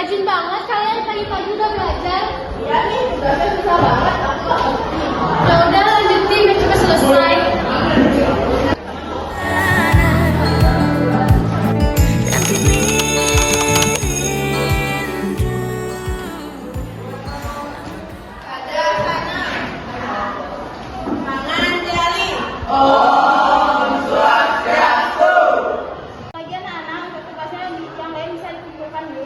Rajin banget kalian pagi-pagi udah belajar. Iya nih, tugasnya susah banget. Aku nggak ngerti. Ya udah lanjutin, udah cepet selesai. Lagi anak-anak, untuk tugasnya yang lain bisa dikumpulkan dulu.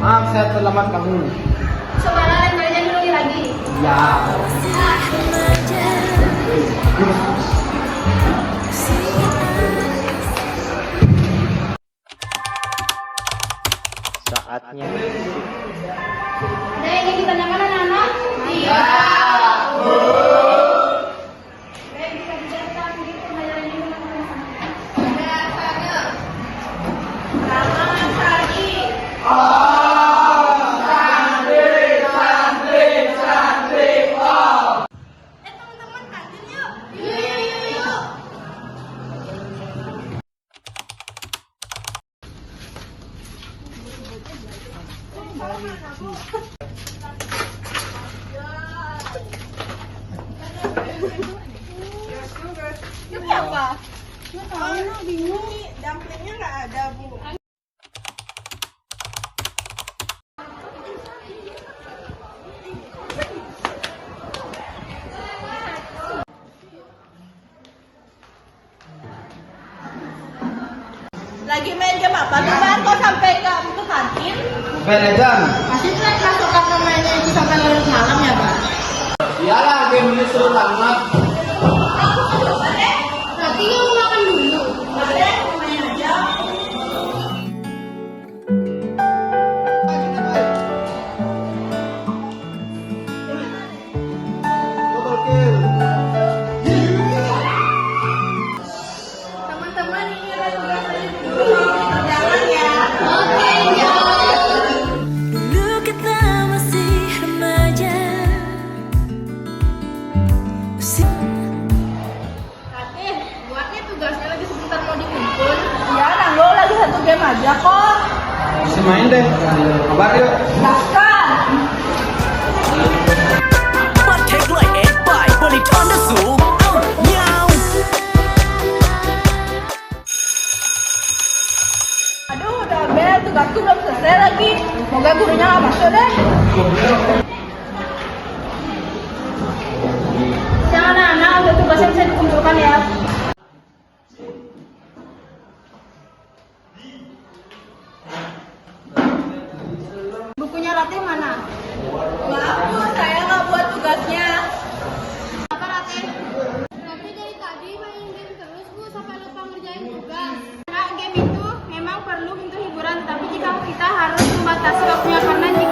Maaf, saya terlambat bangun. Coba lain kalinya dulu lagi. Ya. Saatnya. Ada yang ingin ditanyakan anak-anak? Iya. Baik, bisa dijelaskan sedikit pembelajaran ini teman-teman. Selamat pagi. Teman-teman kantin yuk. Yuk. Ini apa? Nggak tahu, Nak, bingung. Ini dumplingnya nggak ada, Bu. Lagi main game apa tuh, Bang? Kok sampai ke kantin? Mobile Legends. Masih tuh pasukan pemainnya itu sampai larut malam ya, Bang? Iyalah, game ini seru banget. Berarti kamu makan dulu. Boleh, main aja. Double kill. Teman-teman, ini ada tugas dari guru. Jangan ya. Oke, jangan. Dulu kita masih remaja. Ratih, buatnya tugasnya lagi sebentar mau dikumpul. Ya, Nanggo lagi satu game aja kok. Bisa main deh. Kabar yuk. Daftar. Pakai like bye boleh tanda zoom. Meow. Aduh, udah bel, tugasku belum selesai lagi. Semoga gurunya nggak masuk deh. Jangan anak-anak, udah tugasnya bisa dikumpulkan ya. Bukunya Ratih mana? Maaf Bu, saya nggak buat tugasnya. Apa Ratih? Ratih dari tadi main game terus Bu, sampai lupa ngerjain tugas. Nah, game itu memang perlu untuk hiburan, tapi jika kita harus membatasi waktunya karena jika